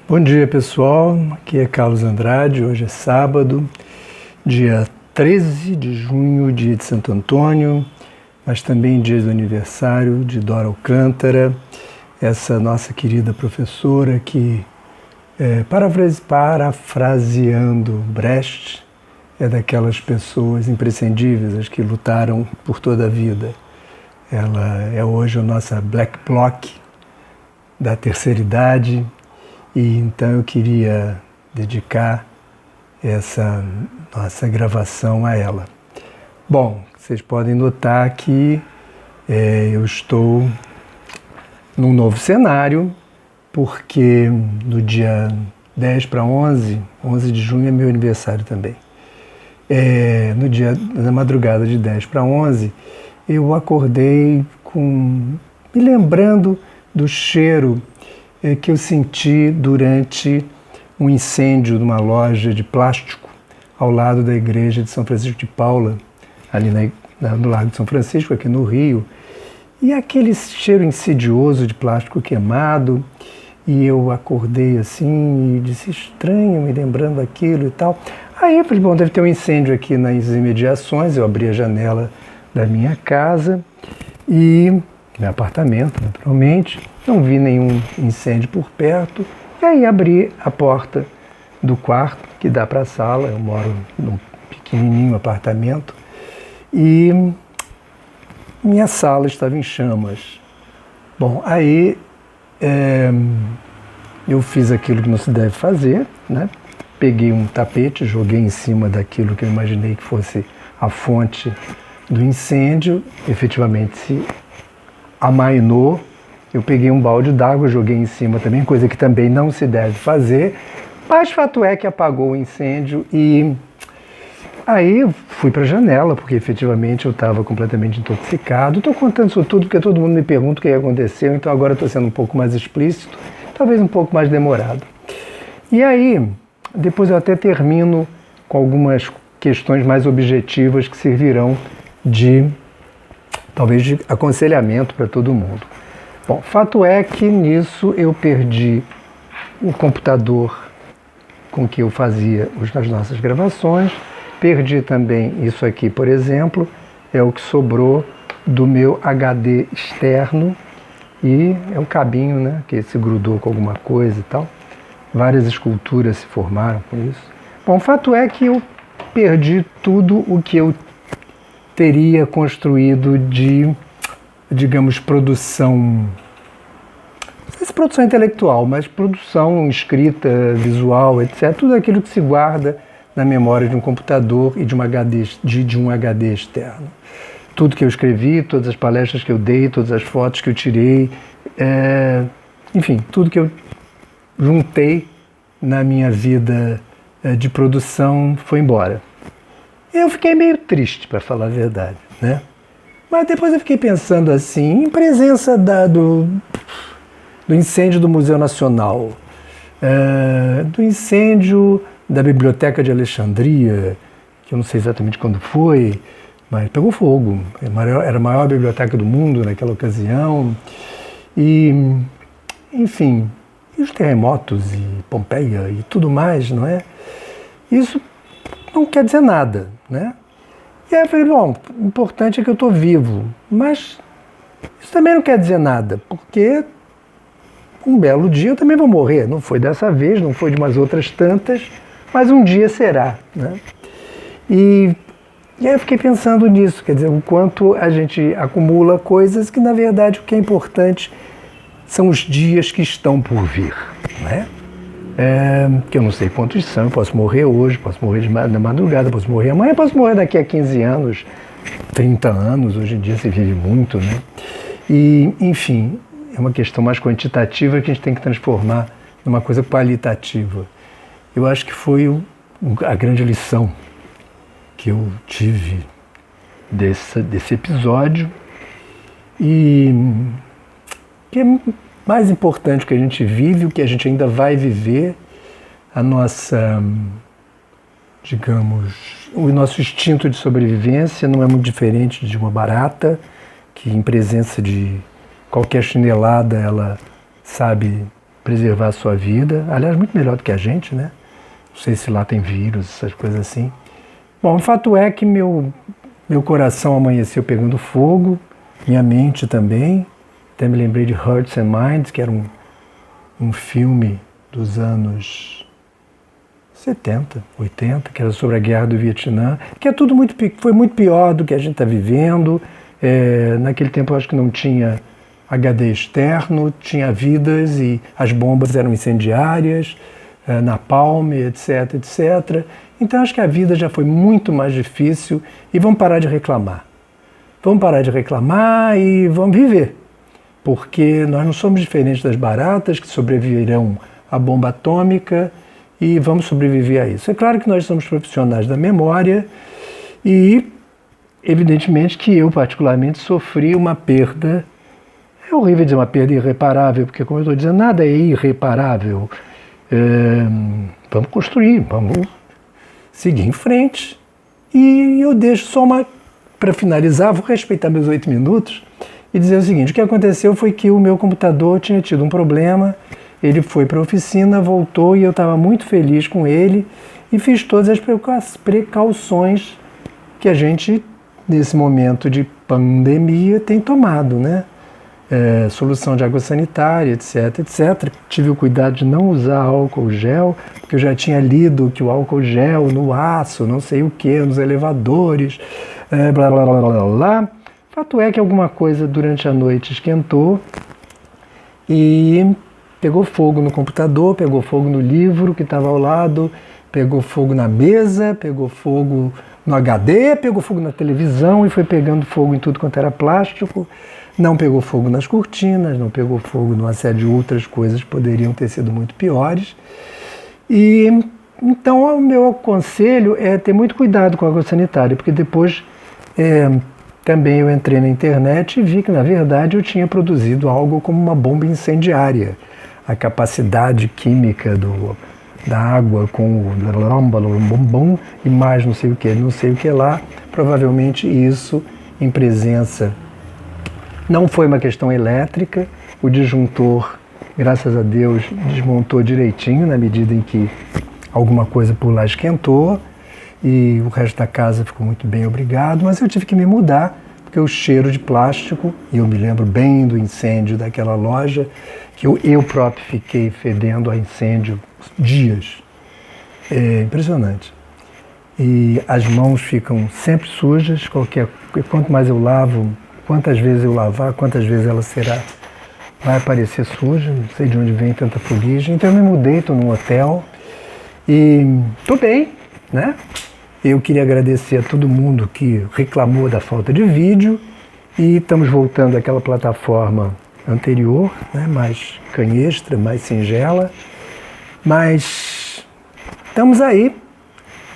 Bom dia, pessoal. Aqui é Carlos Andrade. Hoje é sábado, dia 13 de junho, dia de Santo Antônio, mas também dia do aniversário de Dora Alcântara, essa nossa querida professora que, parafraseando Brecht, é daquelas pessoas imprescindíveis, as que lutaram por toda a vida. Ela é hoje a nossa Black Bloc da terceira idade, e então eu queria dedicar essa nossa gravação a ela. Bom, vocês podem notar que eu estou num novo cenário, porque no dia 10 para 11 de junho é meu aniversário também. Na madrugada de 10 para 11, eu acordei me lembrando do cheiro que eu senti durante um incêndio numa loja de plástico ao lado da igreja de São Francisco de Paula, ali no Largo de São Francisco, aqui no Rio. E aquele cheiro insidioso de plástico queimado, e eu acordei assim e disse, estranho, me lembrando aquilo e tal. Aí eu falei, bom, deve ter um incêndio aqui nas imediações. Eu abri a janela da minha casa e meu apartamento, naturalmente, não vi nenhum incêndio por perto. E aí abri a porta do quarto que dá para a sala. Eu moro num pequenininho apartamento e minha sala estava em chamas. Bom, aí eu fiz aquilo que não se deve fazer, né? Peguei um tapete, joguei em cima daquilo que eu imaginei que fosse a fonte do incêndio. Efetivamente se amainou. Eu peguei um balde d'água, joguei em cima também, coisa que também não se deve fazer, mas fato é que apagou o incêndio. E aí eu fui para a janela, porque efetivamente eu estava completamente intoxicado. Estou contando isso tudo porque todo mundo me pergunta o que aconteceu, então agora estou sendo um pouco mais explícito, talvez um pouco mais demorado. E aí, depois eu até termino com algumas questões mais objetivas que servirão talvez de aconselhamento para todo mundo. Bom, fato é que nisso eu perdi o computador com que eu fazia as nossas gravações, perdi também isso aqui, por exemplo, é o que sobrou do meu HD externo, e é um cabinho, né, que se grudou com alguma coisa e tal. Várias esculturas se formaram com isso. Bom, fato é que eu perdi tudo o que eu teria construído de, digamos, produção, não sei se produção intelectual, mas produção escrita, visual, etc. Tudo aquilo que se guarda na memória de um computador e de um HD externo. Tudo que eu escrevi, todas as palestras que eu dei, todas as fotos que eu tirei, enfim, tudo que eu juntei na minha vida de produção foi embora. Eu fiquei meio triste, para falar a verdade, né? Mas depois eu fiquei pensando assim, em presença do incêndio do Museu Nacional, do incêndio da Biblioteca de Alexandria, que eu não sei exatamente quando foi, mas pegou fogo. Era a maior biblioteca do mundo naquela ocasião. E, enfim, e os terremotos e Pompeia e tudo mais, não é? Isso não quer dizer nada, né? E aí eu falei, bom, o importante é que eu estou vivo, mas isso também não quer dizer nada, porque um belo dia eu também vou morrer. Não foi dessa vez, não foi de umas outras tantas, mas um dia será, né? E aí eu fiquei pensando nisso, quer dizer, o quanto a gente acumula coisas que, na verdade, o que é importante são os dias que estão por vir, né? Que eu não sei quantos são, eu posso morrer hoje, posso morrer na madrugada, posso morrer amanhã, posso morrer daqui a 15 anos, 30 anos, hoje em dia se vive muito, né? E, enfim, é uma questão mais quantitativa que a gente tem que transformar numa coisa qualitativa. Eu acho que foi a grande lição que eu tive desse episódio, e que é mais importante o que a gente vive, o que a gente ainda vai viver, a nossa, digamos, o nosso instinto de sobrevivência não é muito diferente de uma barata, que em presença de qualquer chinelada ela sabe preservar a sua vida. Aliás, muito melhor do que a gente, né? Não sei se lá tem vírus, essas coisas assim. Bom, o fato é que meu coração amanheceu pegando fogo, minha mente também. Até me lembrei de Hearts and Minds, que era um filme dos anos 70, 80, que era sobre a guerra do Vietnã, que é tudo foi muito pior do que a gente está vivendo. Naquele tempo eu acho que não tinha HD externo, tinha vidas e as bombas eram incendiárias, napalm, etc, etc. Então acho que a vida já foi muito mais difícil e vamos parar de reclamar. Vamos parar de reclamar e vamos viver, porque nós não somos diferentes das baratas que sobreviverão à bomba atômica e vamos sobreviver a isso. É claro que nós somos profissionais da memória e, evidentemente, que eu particularmente sofri uma perda. É horrível dizer uma perda irreparável, porque, como eu estou dizendo, nada é irreparável. Vamos construir, vamos seguir em frente. E eu deixo só para finalizar, vou respeitar meus 8 minutos e dizer o seguinte: o que aconteceu foi que o meu computador tinha tido um problema, ele foi para a oficina, voltou e eu estava muito feliz com ele e fiz todas as precauções que a gente, nesse momento de pandemia, tem tomado, né? Solução de água sanitária, etc, etc. Tive o cuidado de não usar álcool gel, porque eu já tinha lido que o álcool gel no aço, não sei o que, nos elevadores, blá blá blá blá blá. Fato é que alguma coisa durante a noite esquentou e pegou fogo no computador, pegou fogo no livro que estava ao lado, pegou fogo na mesa, pegou fogo no HD, pegou fogo na televisão e foi pegando fogo em tudo quanto era plástico. Não pegou fogo nas cortinas, não pegou fogo numa série de outras coisas que poderiam ter sido muito piores. E então o meu conselho é ter muito cuidado com a água sanitária, porque depois também eu entrei na internet e vi que, na verdade, eu tinha produzido algo como uma bomba incendiária. A capacidade química da água com o e mais não sei o que lá, provavelmente isso em presença. Não foi uma questão elétrica, o disjuntor, graças a Deus, desmontou direitinho na medida em que alguma coisa por lá esquentou e o resto da casa ficou muito bem, obrigado, mas eu tive que me mudar porque o cheiro de plástico, e eu me lembro bem do incêndio daquela loja, que eu próprio fiquei fedendo a incêndio dias. É impressionante. E as mãos ficam sempre sujas, quanto mais eu lavo, quantas vezes eu lavar, quantas vezes ela vai aparecer suja, não sei de onde vem tanta fuligem. Então eu me mudei, estou num hotel e estou bem, né? Eu queria agradecer a todo mundo que reclamou da falta de vídeo e estamos voltando àquela plataforma anterior, né? Mais canhestra, mais singela, mas estamos aí.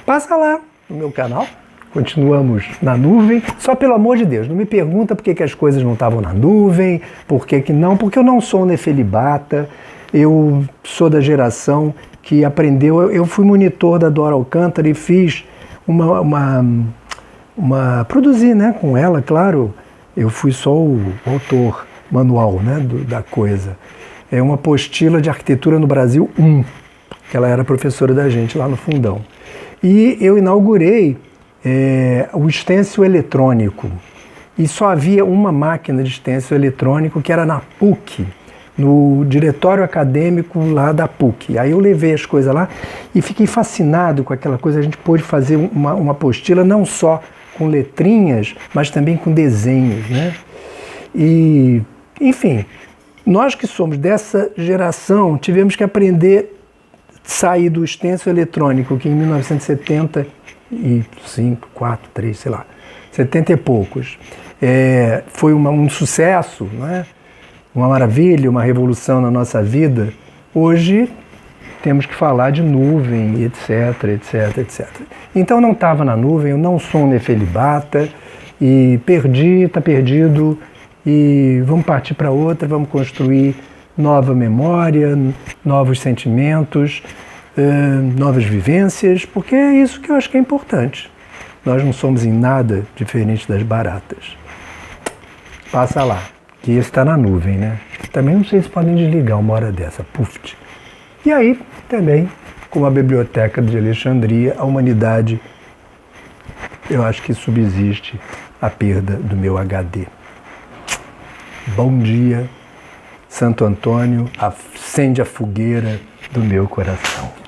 Passa lá no meu canal. Continuamos na nuvem, só pelo amor de Deus, não me pergunta por que as coisas não estavam na nuvem, por que não, porque eu não sou um nefelibata, eu sou da geração que aprendeu, eu fui monitor da Dora Alcântara e fiz produzi, né, com ela, claro, eu fui só o autor manual, né, da coisa. É uma apostila de arquitetura no Brasil 1, que ela era professora da gente lá no Fundão. E eu inaugurei o stencil eletrônico. E só havia uma máquina de stencil eletrônico que era na PUC, no diretório acadêmico lá da PUC. Aí eu levei as coisas lá e fiquei fascinado com aquela coisa. A gente pôde fazer uma apostila não só com letrinhas, mas também com desenhos, né? E, enfim, nós que somos dessa geração tivemos que aprender a sair do stencil eletrônico, que em 1975, 4, 3, sei lá, 70 e poucos, foi um sucesso, né? Uma maravilha, uma revolução na nossa vida. Hoje temos que falar de nuvem, etc, etc, etc. Então não estava na nuvem, eu não sou um nefelibata, e está perdido, e vamos partir para outra, vamos construir nova memória, novos sentimentos, novas vivências, porque é isso que eu acho que é importante. Nós não somos em nada diferente das baratas. Passa lá, que esse está na nuvem, né? Também não sei se podem desligar uma hora dessa, puf. E aí, também, com a Biblioteca de Alexandria, a humanidade, eu acho que subsiste a perda do meu HD. Bom dia, Santo Antônio, acende a fogueira do meu coração.